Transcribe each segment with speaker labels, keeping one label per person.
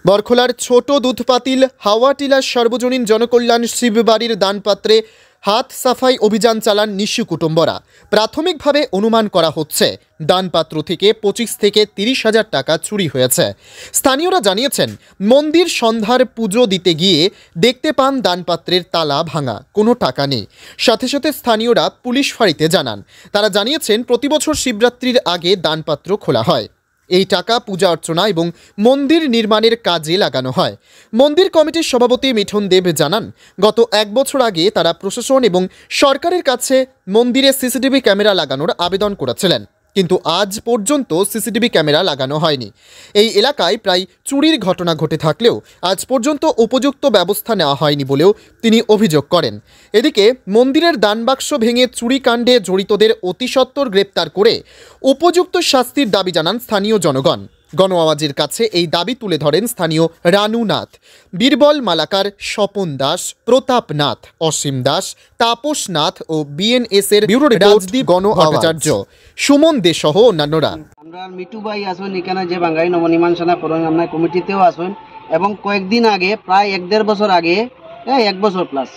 Speaker 1: বরখোলার ছোট দুধপাতিল হাওয়াটিলা সর্বজনীন জনকল্যাণ শিববাড়ির দানপাত্রে হাত সাফাই অভিযান চালান নিশু কুটুম্বরা। প্রাথমিকভাবে অনুমান করা হচ্ছে দানপাত্র থেকে 25 থেকে 30 হাজার টাকা চুরি হয়েছে। স্থানীয়রা জানিয়েছেন, মন্দির সন্ধ্যার পুজো দিতে গিয়ে দেখতে পান দানপাত্রের তালা ভাঙা, কোনো টাকা নেই। সাথে সাথে স্থানীয়রা পুলিশ ফাঁড়িতে জানান। তারা জানিয়েছেন, প্রতিবছর শিবরাত্রির আগে দানপাত্র খোলা হয়। এই টাকা পূজা অর্চনা এবং মন্দির নির্মাণের কাজে লাগানো হয়। মন্দির কমিটির সভাপতি মিঠুন দেব জানান, গত 1 বছর আগে তারা প্রশাসন এবং সরকারের কাছে মন্দিরে সিসিটিভি ক্যামেরা লাগানোর আবেদন করেছিলেন, কিন্তু আজ পর্যন্ত সিসিটিভি ক্যামেরা লাগানো হয়নি। এই এলাকায় প্রায় চুরির ঘটনা ঘটে থাকলেও আজ পর্যন্ত উপযুক্ত ব্যবস্থা নেওয়া হয়নি বলেও তিনি অভিযোগ করেন। এদিকে মন্দিরের দানবাক্স ভেঙে চুরিকাণ্ডে জড়িতদের অতি সত্বর গ্রেপ্তার করে উপযুক্ত শাস্তির দাবি জানান স্থানীয় জনগণ। গণ আওয়াজের কাছে এই দাবি তুলে ধরেন স্থানীয় রানু নাথ, বীরবল মালাকার, স্বপন দাস, প্রতাপ নাথ, অসীম দাস, তাপস নাথ ও বিএনএস এর ব্যুরো রাজদীপ গণ আচার্য, সুমন দে সহ অন্যান্যরা।
Speaker 2: আমরা মিটু ভাই আসুন এখানে যে বাঙালি নবনির্মাণ সেনা করুন আমরা কমিটিতেও আসুন, এবং কয়েকদিন আগে প্রায় 1-1.5 বছর আগে 1 বছর প্লাস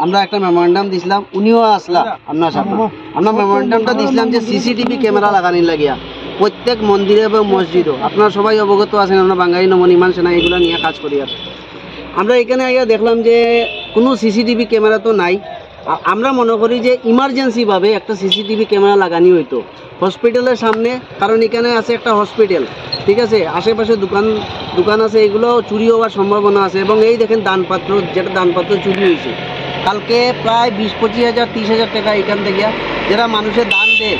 Speaker 2: আমরা একটা মেমোরেন্ডাম দিছিলাম, উনিও আসলা আপনার সাথে। আমরা মেমোরেন্ডামটা দিছিলাম যে সিসিটিভি ক্যামেরা লাগানি লাগিয়া প্রত্যেক মন্দিরে এবং মসজিদও। আপনারা সবাই অবগত আছেন, আমরা বাঙালি নবনির্মাণ সেনা এগুলো নিয়ে কাজ করি। আর আমরা এখানে আগে দেখলাম যে কোনো সিসিটিভি ক্যামেরা তো নাই। আমরা মনে করি যে ইমার্জেন্সিভাবে একটা সিসিটিভি ক্যামেরা লাগানি হইতো হসপিটালের সামনে, কারণ এখানে আছে একটা হসপিটাল, ঠিক আছে, আশেপাশে দোকান আছে, এগুলো চুরি হওয়ার সম্ভাবনা আছে। এবং এই দেখেন দানপাত্র, যেটা দানপাত্র চুরি হয়েছে কালকে প্রায় 20-25 হাজার 30 হাজার টাকা এখান থেকে যারা মানুষের দান দেয়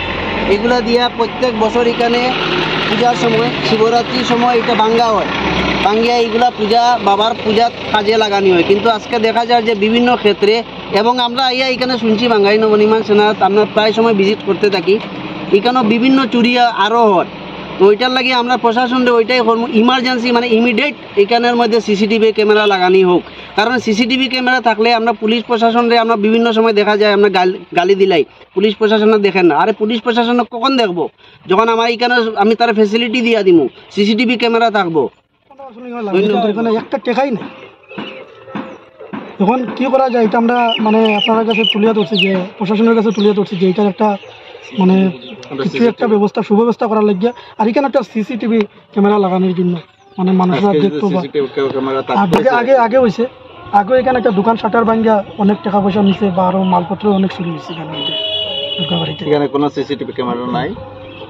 Speaker 2: এগুলা দিয়া প্রত্যেক বছর এখানে পূজার সময়, শিবরাত্রির সময় এটা ভাঙ্গা হয়, ভাঙ্গিয়া এইগুলা পূজা বাবার পূজার কাজে লাগানি হয়। কিন্তু আজকে দেখা যায় যে বিভিন্ন ক্ষেত্রে, এবং আমরা এখানে শুনছি বাঙালি নবনির্মাণ সেনা আমরা প্রায় সময় ভিজিট করতে থাকি, এখানেও বিভিন্ন চুরি আরও হয়। তো ওইটার লাগে আমরা প্রশাসনকে ওইটাই ইমার্জেন্সি মানে ইমিডিয়েট এখানের মধ্যে সিসিটিভি ক্যামেরা লাগানি হোক। কারণ সিসিটিভি ক্যামেরা থাকলে আমরা পুলিশ প্রশাসনরে আমরা বিভিন্ন সময় দেখা যায় আমরা গালি দিলাই, পুলিশ প্রশাসন দেখেন না। আরে পুলিশ প্রশাসন কখন দেখবো? যখন আমার এখানে আমি তার ফেসিলিটি দিয়ে দিব, সিসিটিভি ক্যামেরা থাকবো।
Speaker 3: একটা টেকাই নেই, তখন কি করা যায়? এটা আমরা মানে আপনার কাছে তুলিয়া ধরছি, যে প্রশাসনের কাছে তুলিয়া ধরছি যে এটার একটা মানে কিছু একটা ব্যবস্থা সুব্যবস্থা করার লাগিয়া, আর এখানে একটা সিসিটিভি ক্যামেরা লাগানোর জন্য মানে মানুষরা দেখতো। আগে হয়েছে, আগে এখানে একটা দোকান শাটার ভাঙ্গা অনেক টাকা পয়সা নিছে বা আরো মালপত্র অনেক চুরি হয়েছে এখানে কোনো সিসিটিভি ক্যামেরা নাই।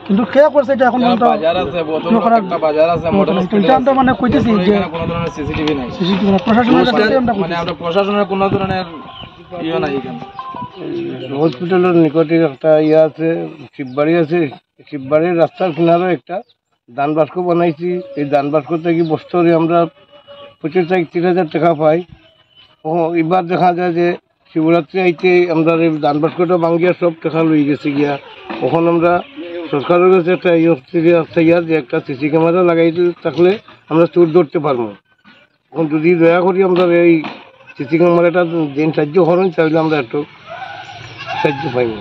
Speaker 3: কিন্তু কে করছে এটা এখন মানে কইতেছি যে প্রশাসনের কোনো ধরনের হসপিটালের নিকটে একটা আছে, শিববাড়ি আছে, শিববাড়ির রাস্তার কিনারে একটা দান বাস্ক বানাইছি। এই দান বাস্ক থেকে বছরে আমরা 25-30 হাজার টাকা পাই। এবার দেখা যায় যে শিবরাত্রি আইতে আমরা এই দান বাস্কটা ভাঙ্গিয়া সব টাকা লই গেছে গিয়া। তখন আমরা সরকারের কাছে একটা যে একটা সিসি ক্যামেরা লাগাই থাকলে আমরা চোর ধরতে পারবো। এখন যদি দয়া করি আমরা এই সিসি ক্যামেরাটা দিন সাহায্য করেন, তাহলে আমরা একটু সাহায্য পাইব।